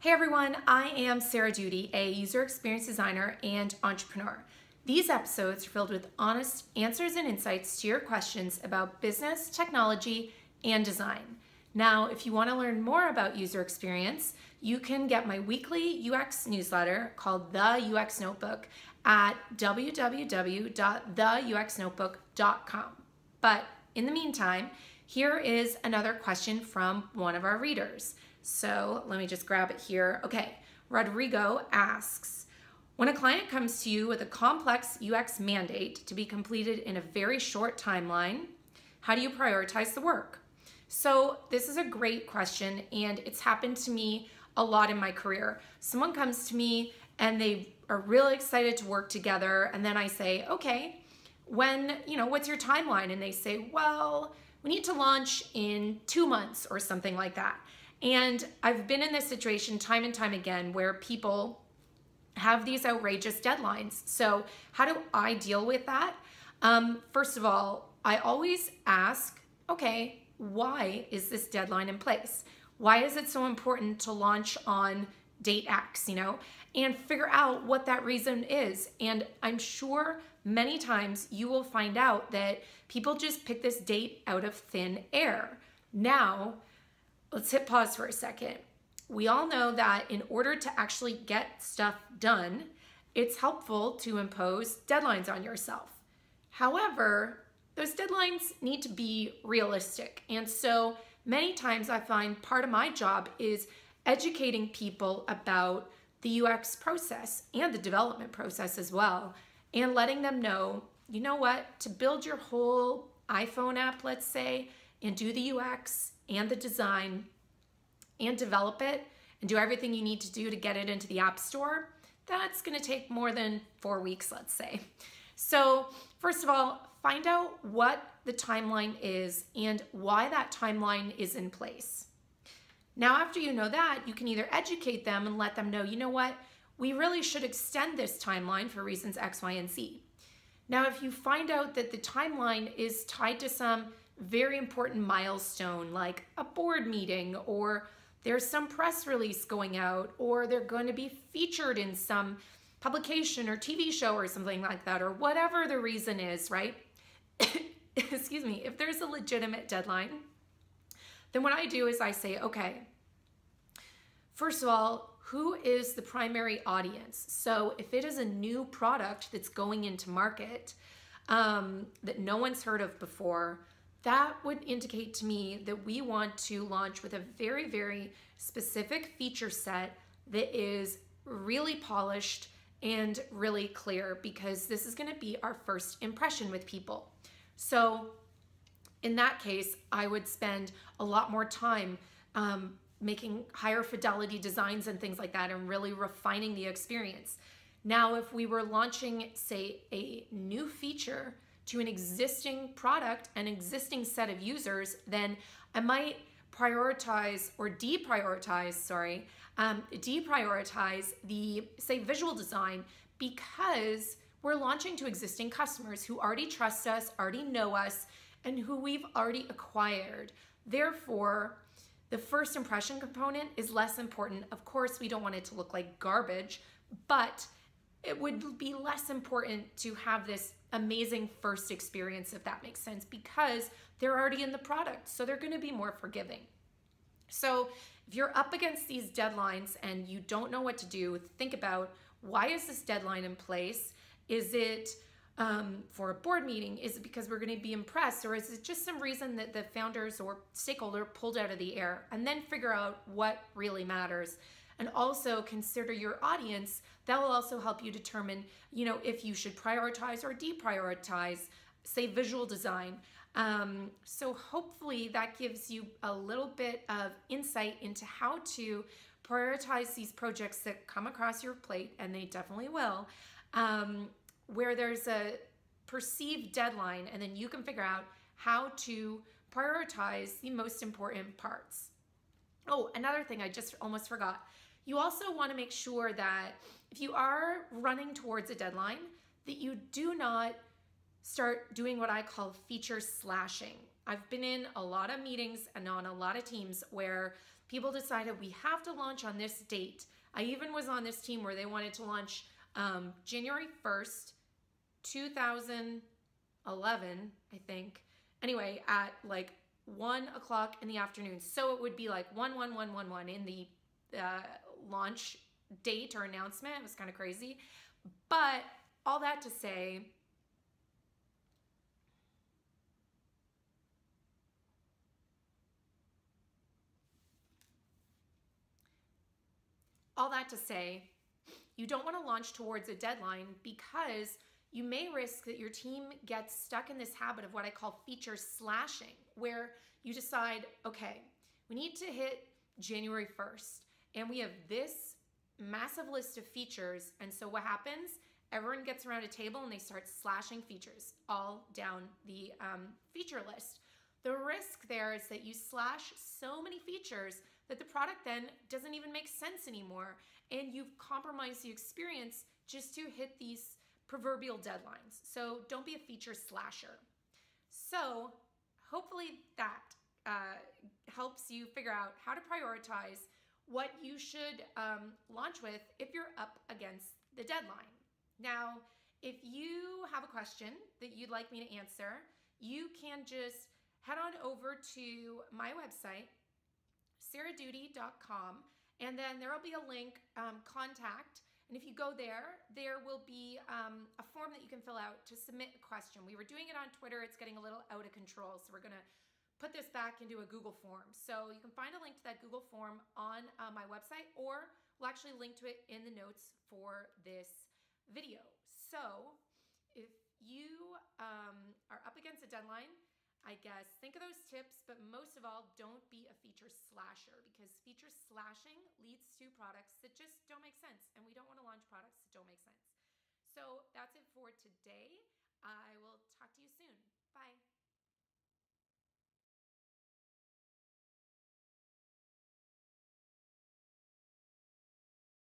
Hey everyone, I am Sarah Doody, a user experience designer and entrepreneur. These episodes are filled with honest answers and insights to your questions about business, technology, and design. Now, if you want to learn more about user experience, you can get my weekly UX newsletter called The UX Notebook at www.theuxnotebook.com. But in the meantime, here is another question from one of our readers. So let me just grab it here. Okay, Rodrigo asks, when a client comes to you with a complex UX mandate to be completed in a very short timeline, how do you prioritize the work? So this is a great question, and it's happened to me a lot in my career. Someone comes to me and they are really excited to work together, and then I say, okay, what's your timeline? And they say, well, we need to launch in 2 months or something like that. And I've been in this situation time and time again where people have these outrageous deadlines. So how do I deal with that? First of all, I always ask, okay, why is this deadline in place? Why is it so important to launch on date X, and figure out what that reason is. And I'm sure many times you will find out that people just pick this date out of thin air. Now, let's hit pause for a second. We all know that in order to actually get stuff done, it's helpful to impose deadlines on yourself. However, those deadlines need to be realistic. And so many times I find part of my job is educating people about the UX process and the development process as well, and letting them know, you know what, to build your whole iPhone app, let's say, and do the UX and the design and develop it and do everything you need to do to get it into the App Store, that's going to take more than 4 weeks, let's say. So first of all, find out what the timeline is and why that timeline is in place. Now, after you know that, you can either educate them and let them know, you know what, we really should extend this timeline for reasons X, Y, and Z. Now, if you find out that the timeline is tied to some very important milestone, like a board meeting, or there's some press release going out, or they're going to be featured in some publication or TV show or something like that, or whatever the reason is, right? Excuse me, if there's a legitimate deadline, then what I do is I say, okay, first of all, who is the primary audience? So if it is a new product that's going into market that no one's heard of before, that would indicate to me that we want to launch with a very, very specific feature set that is really polished and really clear, because this is going to be our first impression with people. So in that case, I would spend a lot more time making higher fidelity designs and things like that and really refining the experience. Now, if we were launching, say, a new feature to an existing product, an existing set of users, then I might prioritize or deprioritize the, say, visual design, because we're launching to existing customers who already trust us, already know us, and who we've already acquired. Therefore, the first impression component is less important. Of course, we don't want it to look like garbage, but it would be less important to have this amazing first experience, if that makes sense, because they're already in the product, so they're going to be more forgiving. So if you're up against these deadlines and you don't know what to do, think about, why is this deadline in place? Is it for a board meeting? Is it because we're going to be impressed? Or is it just some reason that the founders or stakeholder pulled out of the air? And then figure out what really matters. And also consider your audience. That will also help you determine, if you should prioritize or deprioritize, say, visual design. So hopefully that gives you a little bit of insight into how to prioritize these projects that come across your plate, and they definitely will, where there's a perceived deadline, and then you can figure out how to prioritize the most important parts. Oh, another thing I just almost forgot. You also want to make sure that if you are running towards a deadline, that you do not start doing what I call feature slashing. I've been in a lot of meetings and on a lot of teams where people decided we have to launch on this date. I even was on this team where they wanted to launch January 1st, 2011, I think. Anyway, at like 1 o'clock in the afternoon. So it would be like 1 in the launch date or announcement. It was kind of crazy. But all that to say, you don't want to launch towards a deadline because you may risk that your team gets stuck in this habit of what I call feature slashing, where you decide, okay, we need to hit January 1st, and we have this massive list of features. And so what happens? Everyone gets around a table and they start slashing features all down the feature list. The risk there is that you slash so many features that the product then doesn't even make sense anymore, and you've compromised the experience just to hit these proverbial deadlines. So don't be a feature slasher. So hopefully that helps you figure out how to prioritize what you should launch with if you're up against the deadline. Now, if you have a question that you'd like me to answer, you can just head on over to my website, sarahdoody.com, and then there will be a link, contact. And if you go there, there will be a form that you can fill out to submit a question. We were doing it on Twitter. It's getting a little out of control. So we're going to put this back into a Google form. So you can find a link to that Google form on my website, or we'll actually link to it in the notes for this video. So if you are up against a deadline, I guess think of those tips, but most of all, don't be a feature slasher, because feature slashing leads to products that just don't make sense, and we don't want to launch products that don't make sense. So that's it for today. I will talk to you soon. Bye.